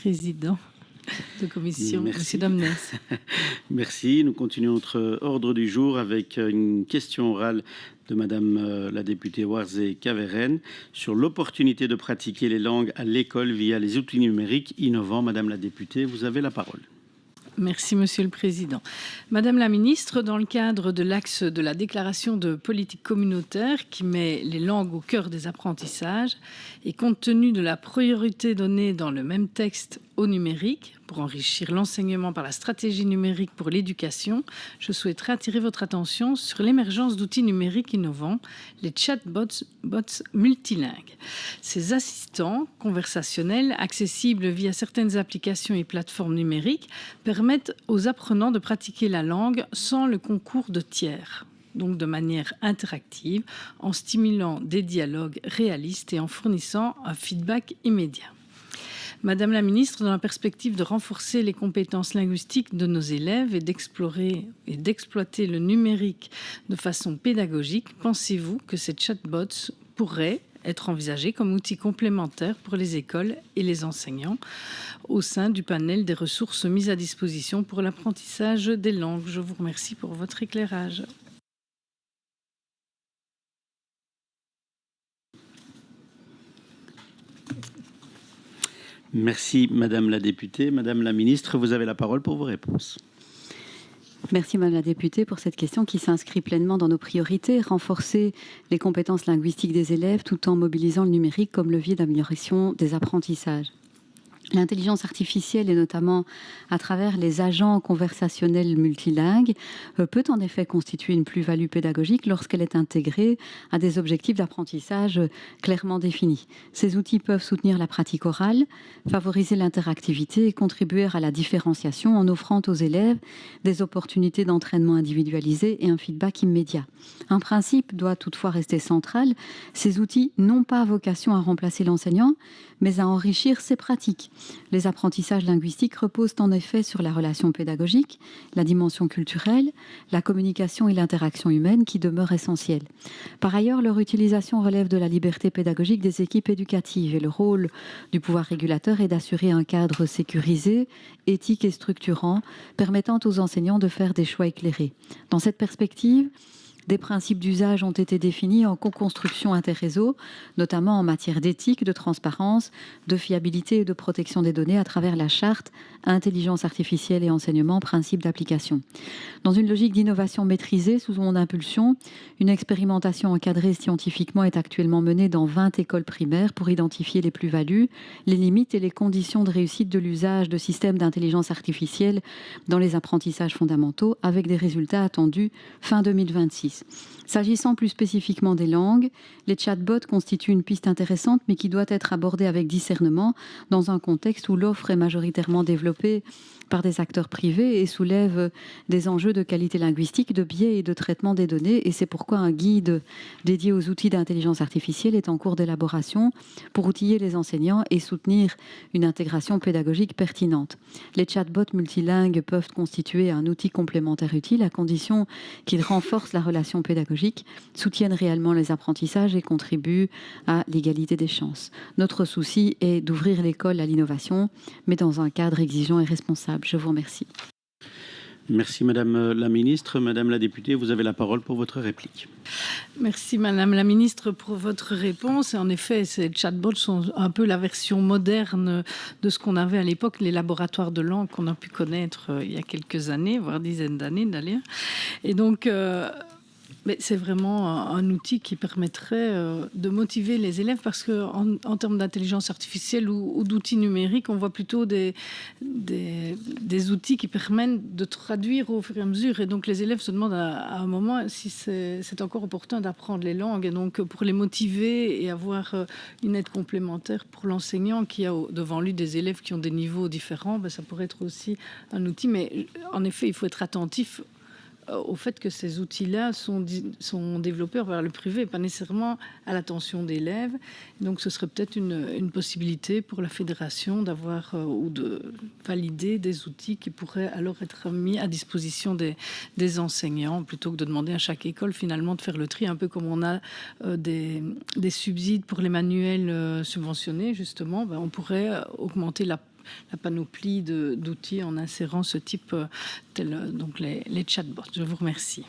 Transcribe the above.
Président de commission, Merci. M. Domnès. Merci. Nous continuons notre ordre du jour avec une question orale de Madame la députée Warzé-Caveren sur l'opportunité de pratiquer les langues à l'école via les outils numériques innovants. Madame la députée, vous avez la parole. Merci, Monsieur le Président. Madame la Ministre, dans le cadre de l'axe de la déclaration de politique communautaire qui met les langues au cœur des apprentissages et compte tenu de la priorité donnée dans le même texte au numérique pour enrichir l'enseignement par la stratégie numérique pour l'éducation, je souhaiterais attirer votre attention sur l'émergence d'outils numériques innovants, les chatbots multilingues. Ces assistants conversationnels accessibles via certaines applications et plateformes numériques permettent aux apprenants de pratiquer la langue sans le concours de tiers, donc de manière interactive, en stimulant des dialogues réalistes et en fournissant un feedback immédiat. Madame la Ministre, dans la perspective de renforcer les compétences linguistiques de nos élèves et d'explorer et d'exploiter le numérique de façon pédagogique, pensez-vous que ces chatbots pourraient être envisagés comme outil complémentaire pour les écoles et les enseignants au sein du panel des ressources mises à disposition pour l'apprentissage des langues? Je vous remercie pour votre éclairage. Merci Madame la députée. Madame la ministre, vous avez la parole pour vos réponses. Merci Madame la députée pour cette question qui s'inscrit pleinement dans nos priorités, renforcer les compétences linguistiques des élèves tout en mobilisant le numérique comme levier d'amélioration des apprentissages. L'intelligence artificielle, et notamment à travers les agents conversationnels multilingues, peut en effet constituer une plus-value pédagogique lorsqu'elle est intégrée à des objectifs d'apprentissage clairement définis. Ces outils peuvent soutenir la pratique orale, favoriser l'interactivité et contribuer à la différenciation en offrant aux élèves des opportunités d'entraînement individualisé et un feedback immédiat. Un principe doit toutefois rester central. Ces outils n'ont pas vocation à remplacer l'enseignant, mais à enrichir ses pratiques. Les apprentissages linguistiques reposent en effet sur la relation pédagogique, la dimension culturelle, la communication et l'interaction humaine qui demeurent essentielles. Par ailleurs, leur utilisation relève de la liberté pédagogique des équipes éducatives et le rôle du pouvoir régulateur est d'assurer un cadre sécurisé, éthique et structurant, permettant aux enseignants de faire des choix éclairés. Dans cette perspective, des principes d'usage ont été définis en co-construction interréseau, notamment en matière d'éthique, de transparence, de fiabilité et de protection des données à travers la charte Intelligence artificielle et enseignement, principes d'application. Dans une logique d'innovation maîtrisée sous mon impulsion, une expérimentation encadrée scientifiquement est actuellement menée dans 20 écoles primaires pour identifier les plus-values, les limites et les conditions de réussite de l'usage de systèmes d'intelligence artificielle dans les apprentissages fondamentaux, avec des résultats attendus fin 2026. S'agissant plus spécifiquement des langues, les chatbots constituent une piste intéressante mais qui doit être abordée avec discernement dans un contexte où l'offre est majoritairement développée par des acteurs privés et soulève des enjeux de qualité linguistique, de biais et de traitement des données. Et c'est pourquoi un guide dédié aux outils d'intelligence artificielle est en cours d'élaboration pour outiller les enseignants et soutenir une intégration pédagogique pertinente. Les chatbots multilingues peuvent constituer un outil complémentaire utile à condition qu'ils renforcent la relation pédagogique, soutiennent réellement les apprentissages et contribuent à l'égalité des chances. Notre souci est d'ouvrir l'école à l'innovation, mais dans un cadre exigeant et responsable. Je vous remercie. Merci Madame la Ministre. Madame la députée, vous avez la parole pour votre réplique. Merci Madame la Ministre pour votre réponse. Et en effet, ces chatbots sont un peu la version moderne de ce qu'on avait à l'époque, les laboratoires de langue qu'on a pu connaître il y a quelques années, voire dizaines d'années d'ailleurs. Et donc... mais c'est vraiment un outil qui permettrait de motiver les élèves parce qu'en termes d'intelligence artificielle ou d'outils numériques, on voit plutôt des outils qui permettent de traduire au fur et à mesure. Et donc, les élèves se demandent à un moment si c'est encore opportun d'apprendre les langues. Et donc, pour les motiver et avoir une aide complémentaire pour l'enseignant qui a devant lui des élèves qui ont des niveaux différents, ben, ça pourrait être aussi un outil. Mais en effet, il faut être attentif au fait que ces outils-là sont développés vers le privé, pas nécessairement à l'attention d'élèves. Donc, ce serait peut-être une possibilité pour la fédération d'avoir ou de valider des outils qui pourraient alors être mis à disposition des enseignants, plutôt que de demander à chaque école finalement de faire le tri, un peu comme on a des subsides pour les manuels subventionnés, justement. Ben, on pourrait augmenter la panoplie d'outils en insérant ce type, donc les chatbots. Je vous remercie.